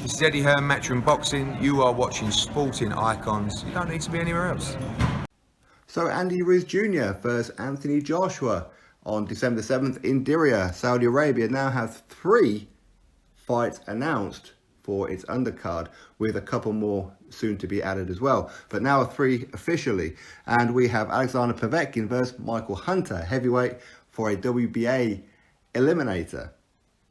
This is Eddie Hearn, Matchroom Boxing. You are watching Sporting Icons. You don't need to be anywhere else. So Andy Ruiz Jr. versus Anthony Joshua on December 7th in Diriyah, Saudi Arabia. Now has 3 fights announced for its undercard, with a couple more soon to be added as well. But now 3 officially. And we have Alexander Povetkin versus Michael Hunter, heavyweight, for a WBA eliminator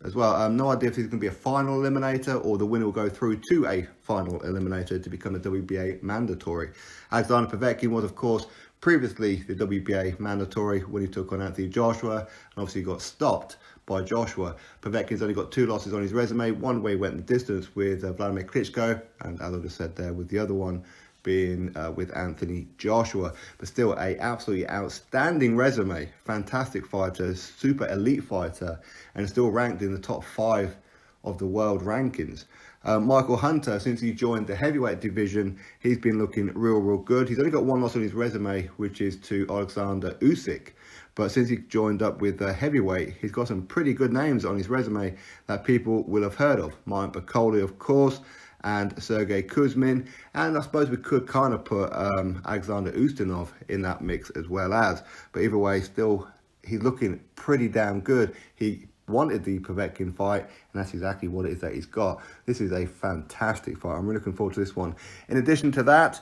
as well. No idea if it's going to be a final eliminator or the winner will go through to a final eliminator to become a WBA mandatory. Alexander Povetkin was, of course, previously the WBA mandatory when he took on Anthony Joshua, and obviously got stopped by Joshua. Povetkin's only got 2 losses on his resume, one where he went the distance with Vladimir Klitschko, and as I just said there, with the other one being with Anthony Joshua. But still a absolutely outstanding resume, fantastic fighter, super elite fighter, and still ranked in the top 5 of the world rankings. Michael Hunter, since he joined the heavyweight division, he's been looking real good. He's only got 1 loss on his resume, which is to Alexander Usyk. But since he joined up with heavyweight, he's got some pretty good names on his resume that people will have heard of. Mike Bakole, of course, and Sergey Kuzmin. And I suppose we could kind of put Alexander Ustinov in that mix as well as. But either way, still, he's looking pretty damn good. He wanted the Povetkin fight, and that's exactly what it is that he's got. This is a fantastic fight. I'm really looking forward to this one. In addition to that,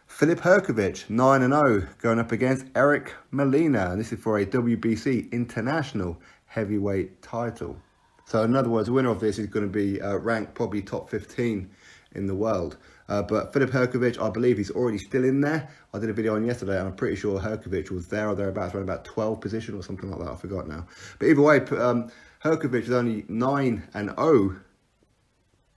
Filip Hrgovic, 9-0, going up against Eric Molina, and this is for a WBC International Heavyweight title. So in other words, the winner of this is going to be ranked probably top 15 in the world. But Filip Hrgovic, I believe he's already still in there. I did a video on yesterday, and I'm pretty sure Hrgovic was there or thereabouts, around about 12th position or something like that. I forgot now. But either way, Hrgovic is only 9-0.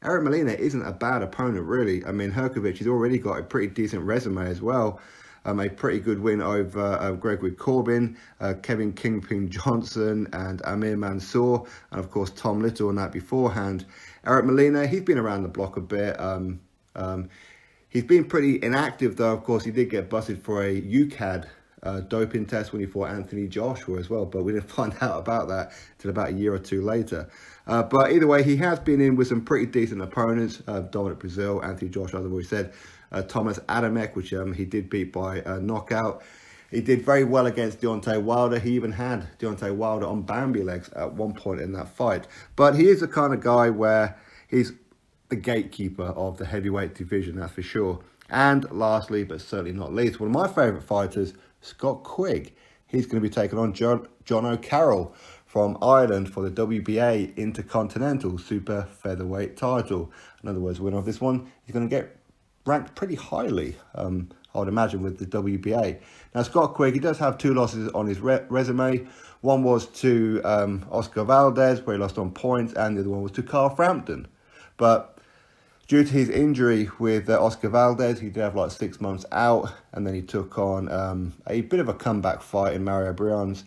Eric Molina isn't a bad opponent, really. I mean, Hrgovic has already got a pretty decent resume as well. A pretty good win over Gregory Corbin, Kevin Kingpin Johnson, and Amir Mansour, and of course Tom Little on that beforehand. Eric Molina, he's been around the block a bit. He's been pretty inactive, though. Of course, he did get busted for a UCAD doping test when he fought Anthony Joshua as well, but we didn't find out about that until about a year or 2 later. But either way, he has been in with some pretty decent opponents. Dominic Brazil, Anthony Joshua, as I've already said. Thomas Adamek, which he did beat by knockout. He did very well against Deontay Wilder. He even had Deontay Wilder on Bambi legs at one point in that fight. But he is the kind of guy where he's the gatekeeper of the heavyweight division, that's for sure. And lastly, but certainly not least, one of my favourite fighters, Scott Quigg. He's going to be taking on Jono Carroll from Ireland for the WBA Intercontinental Super Featherweight title. In other words, the winner of this one is going to get ranked pretty highly, I would imagine, with the WBA. Now, Scott Quigg, he does have 2 losses on his resume. One was to Oscar Valdez, where he lost on points, and the other one was to Carl Frampton. But due to his injury with Oscar Valdez, he did have like 6 months out, and then he took on a bit of a comeback fight in Mario Briones.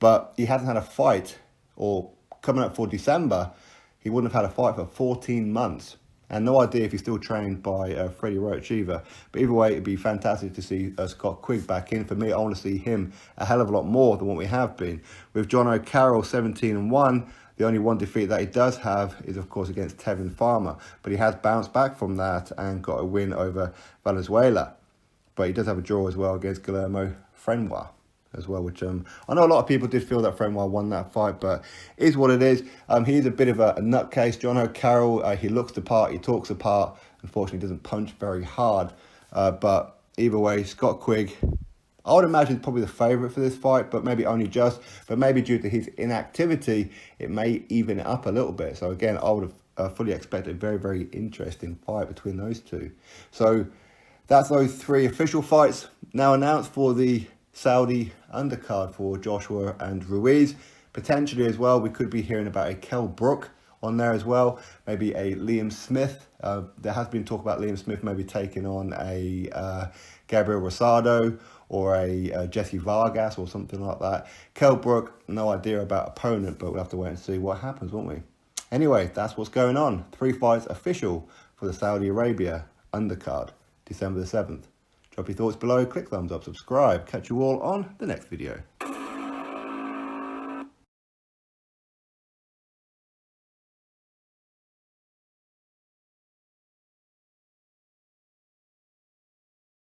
But he hasn't had a fight, or coming up for December, he wouldn't have had a fight for 14 months. And no idea if he's still trained by Freddie Roach either. But either way, it'd be fantastic to see Scott Quigg back in. For me, I want to see him a hell of a lot more than what we have been. With Jono Carroll 17-1, the only one defeat that he does have is, of course, against Tevin Farmer. But he has bounced back from that and got a win over Valenzuela. But he does have a draw as well against Guillermo Frenois as well, which I know a lot of people did feel that Frenois won that fight, but it is what it is. He is a bit of a nutcase. Jono Carroll, he looks the part, he talks the part. Unfortunately, doesn't punch very hard. But either way, Scott Quigg, I would imagine probably the favourite for this fight, but maybe only just. But maybe due to his inactivity, it may even it up a little bit. So again, I would have fully expected a very interesting fight between those two. So that's those 3 official fights now announced for the Saudi undercard for Joshua and Ruiz. Potentially as well, we could be hearing about a Kell Brook on there as well. Maybe a Liam Smith. There has been talk about Liam Smith maybe taking on a Gabriel Rosado or a Jesse Vargas or something like that. Kell Brook, no idea about opponent, but we'll have to wait and see what happens, won't we? Anyway, that's what's going on. 3 fights official for the Saudi Arabia undercard, December the 7th. Drop your thoughts below, click thumbs up, subscribe. Catch you all on the next video.